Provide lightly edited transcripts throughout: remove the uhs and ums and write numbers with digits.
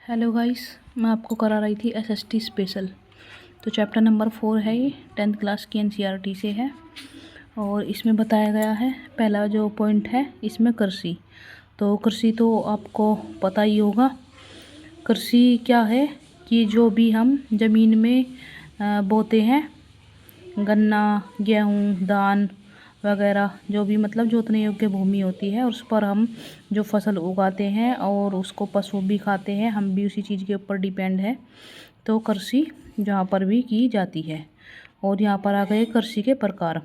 Hello guys, मैं आपको करा रही थी एसएसटी स्पेशल। तो चैप्टर नंबर 4 है, ये 10th क्लास की एनसीईआरटी से है। और इसमें बताया गया है, पहला जो पॉइंट है इसमें कृषि। तो कृषि तो आपको पता ही होगा। कृषि क्या है कि जो भी हम ज़मीन में बोते हैं, गन्ना, गेहूँ, धान वगैरह, जो भी मतलब जोतने योग्य भूमि होती है, उस पर हम जो फसल उगाते हैं और उसको पशु भी खाते हैं, हम भी उसी चीज़ के ऊपर डिपेंड है। तो कृषि जहाँ पर भी की जाती है। और यहाँ पर आ गए कृषि के प्रकार।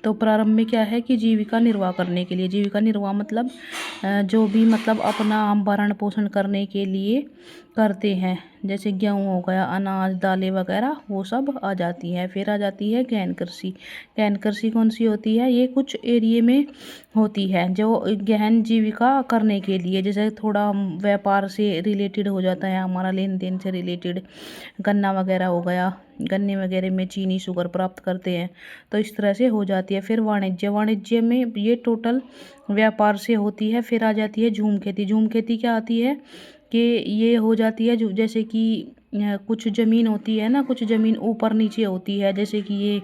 तो प्रारंभ में क्या है कि जीविका निर्वाह करने के लिए, जीविका निर्वाह मतलब जो भी मतलब अपना हम भरण पोषण करने के लिए करते हैं, जैसे गेहूँ हो गया, अनाज, दालें वगैरह, वो सब आ जाती है। फिर आ जाती है गहन कृषि। गहन कृषि कौन सी होती है? ये कुछ एरिए में होती है जो गहन जीविका करने के लिए, जैसे थोड़ा व्यापार से रिलेटेड हो जाता है, हमारा लेन देन से रिलेटेड। गन्ना वगैरह हो गया, गन्ने वगैरह में चीनी, शुगर प्राप्त करते हैं, तो इस तरह से हो जाती है। फिर वाणिज्य, वाणिज्य में ये टोटल व्यापार से होती है। फिर आ जाती है झूम खेती। झूम खेती क्या आती है कि ये हो जाती है जो जैसे कि कुछ ज़मीन होती है ना, कुछ ज़मीन ऊपर नीचे होती है, जैसे कि ये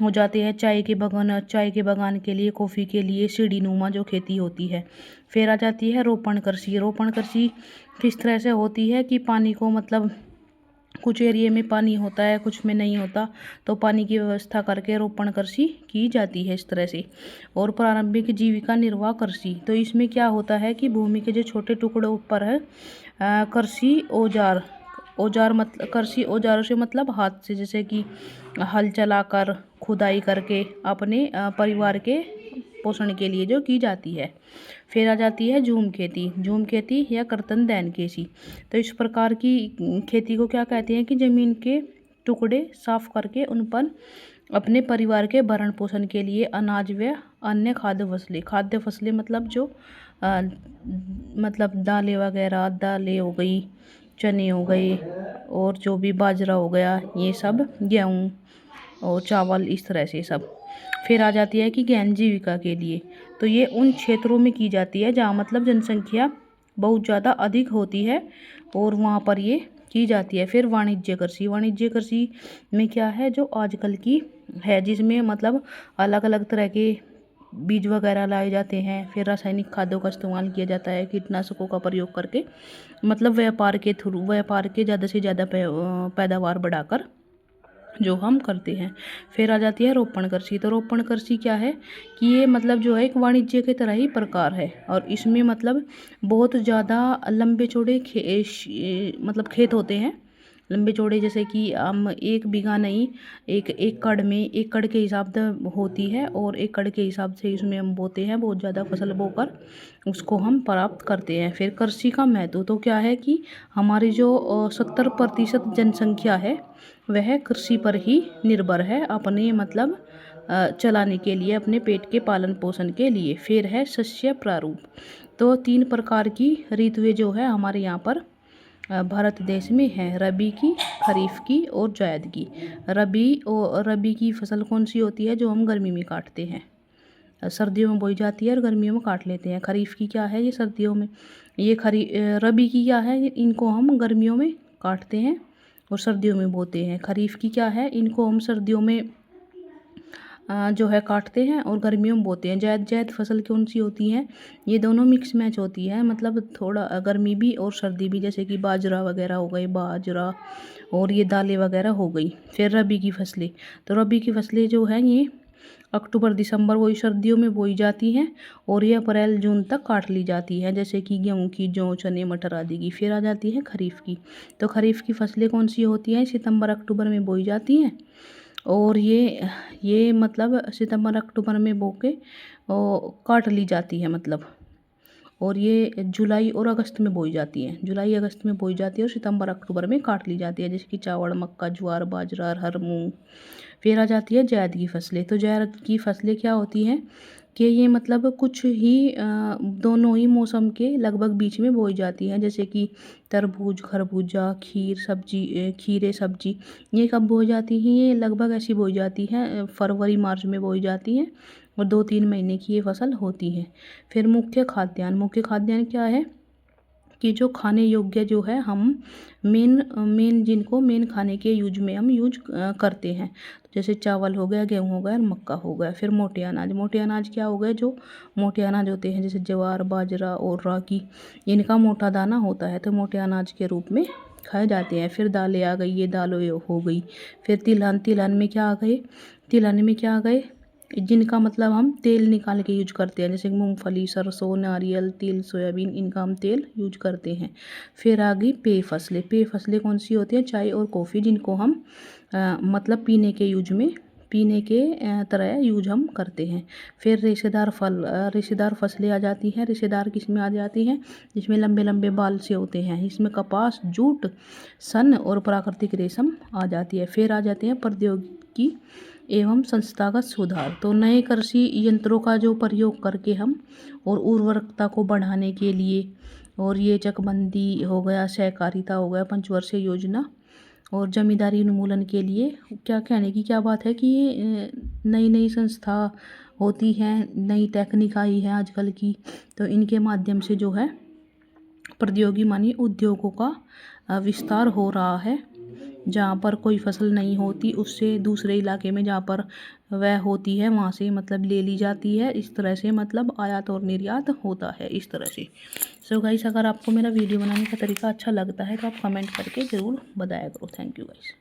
हो जाते हैं चाय के बागान, चाय के बागान के लिए, कॉफ़ी के लिए सीढ़ी नुमा जो खेती होती है। फिर आ जाती है रोपण कृषि। रोपण कृषि किस तरह से होती है कि पानी को मतलब कुछ एरिया में पानी होता है, कुछ में नहीं होता, तो पानी की व्यवस्था करके रोपण कृषि की जाती है इस तरह से। और प्रारंभिक जीविका निर्वाह कृषि, तो इसमें क्या होता है कि भूमि के जो छोटे टुकड़ों पर है कृषि औजार, औजार मतलब कृषि औजारों से मतलब हाथ से, जैसे कि हल चलाकर, खुदाई करके अपने परिवार के पोषण के लिए जो की जाती है। फिर आ जाती है झूम खेती। झूम खेती या कर्तन दैन खेती। तो इस प्रकार की खेती को क्या कहते हैं कि ज़मीन के टुकड़े साफ करके उन पर अपने परिवार के भरण पोषण के लिए अनाज व अन्य खाद्य फसलें मतलब जो मतलब दालें वगैरह, दालें हो गई, चने हो गए, और जो भी बाजरा हो गया, ये सब, गेहूँ और चावल, इस तरह से सब। फिर आ जाती है कि गहन जीविका के लिए, तो ये उन क्षेत्रों में की जाती है जहाँ मतलब जनसंख्या बहुत ज़्यादा अधिक होती है, और वहाँ पर ये की जाती है। फिर वाणिज्य कृषि। वाणिज्य कृषि में क्या है जो आजकल की है, जिसमें मतलब अलग अलग तरह के बीज वगैरह लाए जाते हैं, फिर रासायनिक खादों का इस्तेमाल किया जाता है, कीटनाशकों का प्रयोग करके, मतलब व्यापार के थ्रू, व्यापार के ज़्यादा से ज़्यादा पैदावार बढ़ाकर जो हम करते हैं। फिर आ जाती है रोपण कृषि। तो रोपण कृषि क्या है कि ये मतलब जो है एक वाणिज्य की तरह ही प्रकार है, और इसमें मतलब बहुत ज़्यादा लंबे चौड़े मतलब खेत होते हैं, लंबे चौड़े, जैसे कि हम 1 बीघा नहीं, एक एकड़ में, एकड़ के हिसाब से होती है, और एकड़ के हिसाब से इसमें हम बोते हैं, बहुत ज़्यादा फसल बोकर उसको हम प्राप्त करते हैं। फिर कृषि का महत्व तो क्या है कि हमारी जो 70% जनसंख्या है वह कृषि पर ही निर्भर है, अपने मतलब चलाने के लिए, अपने पेट के पालन पोषण के लिए। फिर है शस्य प्रारूप। तो 3 प्रकार की ऋतुएं जो है हमारे यहाँ पर भारत देश में है, रबी की, खरीफ की और जायद की। रबी की फसल कौन सी होती है? जो हम गर्मी में काटते हैं, सर्दियों में बोई जाती है और गर्मियों में काट लेते हैं। खरीफ की क्या है? ये सर्दियों में। रबी की क्या है? इनको हम गर्मियों में काटते हैं और सर्दियों में बोते हैं। खरीफ की क्या है? इनको हम सर्दियों में जो है काटते हैं और गर्मियों में बोते हैं। जायद, जायद फसल कौन सी होती है? ये दोनों मिक्स मैच होती है, मतलब थोड़ा गर्मी भी और सर्दी भी, जैसे कि बाजरा वगैरह हो गई, बाजरा और ये दालें वगैरह हो गई। फिर रबी की फसलें। तो रबी की फसलें जो हैं ये अक्टूबर दिसंबर, वही सर्दियों में बोई जाती हैं, और ये अप्रैल जून तक काट ली जाती है, जैसे कि गेहूँ की, जौ, चने, मटर आदि की। फिर आ जाती है खरीफ की। तो खरीफ की फसलें कौन सी होती हैं? सितंबर अक्टूबर में बोई जाती हैं, और ये मतलब सितंबर अक्टूबर में बो के काट ली जाती है मतलब, और ये जुलाई और अगस्त में बोई जाती है, जुलाई अगस्त में बोई जाती है और सितंबर अक्टूबर में काट ली जाती है, जैसे कि चावल, मक्का, ज्वार, बाजरा, अरहर, मूंग। फिर आ जाती है जायद की फसलें। तो जायद की फसलें क्या होती हैं कि ये मतलब कुछ ही दोनों ही मौसम के लगभग बीच में बोई जाती हैं, जैसे कि तरबूज, खरबूजा, खीरे सब्जी। ये कब बोई जाती हैं? ये लगभग ऐसी बोई जाती हैं, फरवरी मार्च में बोई जाती हैं, और 2-3 महीने की ये फसल होती है। फिर मुख्य खाद्यान्न। मुख्य खाद्यान्न क्या है कि जो खाने योग्य जो है हम मेन खाने के यूज में हम यूज करते हैं। जैसे चावल हो गया, गेहूँ हो गया और मक्का हो गया। फिर मोटे अनाज क्या हो गए, जो मोटे अनाज होते हैं जैसे ज्वार, बाजरा और रागी, इनका मोटा दाना होता है तो मोटे अनाज के रूप में खाए जाते हैं। फिर दालें आ गई, ये दालें हो गई। फिर तिलहन में क्या आ गए, जिनका मतलब हम तेल निकाल के यूज करते हैं, जैसे मूंगफली, सरसों, नारियल, तिल, सोयाबीन, इनका हम तेल यूज करते हैं। फिर आ गई पेय फसलें कौन सी होती हैं, चाय और कॉफ़ी, जिनको हम मतलब पीने के तरह यूज हम करते हैं। फिर रेशेदार फसलें आ जाती हैं। रेशेदार किस में आ जाती हैं, जिसमें लंबे लंबे बाल से होते हैं। इसमें कपास, जूट, सन और प्राकृतिक रेशम आ जाती है। फिर आ जाते हैं प्रौद्योगिकी एवं संस्थागत सुधार। तो नए कृषि यंत्रों का जो प्रयोग करके हम और उर्वरकता को बढ़ाने के लिए, और ये चकबंदी हो गया, सहकारिता हो गया, पंचवर्षीय योजना और जमींदारी उन्मूलन के लिए क्या कहने की क्या बात है कि ये नई नई संस्था होती हैं, नई टेक्निक आई है आजकल की, तो इनके माध्यम से जो है प्रौद्योगिकी मानी उद्योगों का विस्तार हो रहा है। जहाँ पर कोई फसल नहीं होती उससे दूसरे इलाके में जहाँ पर वह होती है वहाँ से मतलब ले ली जाती है। इस तरह से मतलब आयात और निर्यात होता है इस तरह से। सो गाइस, अगर आपको मेरा वीडियो बनाने का तरीका अच्छा लगता है तो आप कमेंट करके ज़रूर बताया करो। Thank you guys.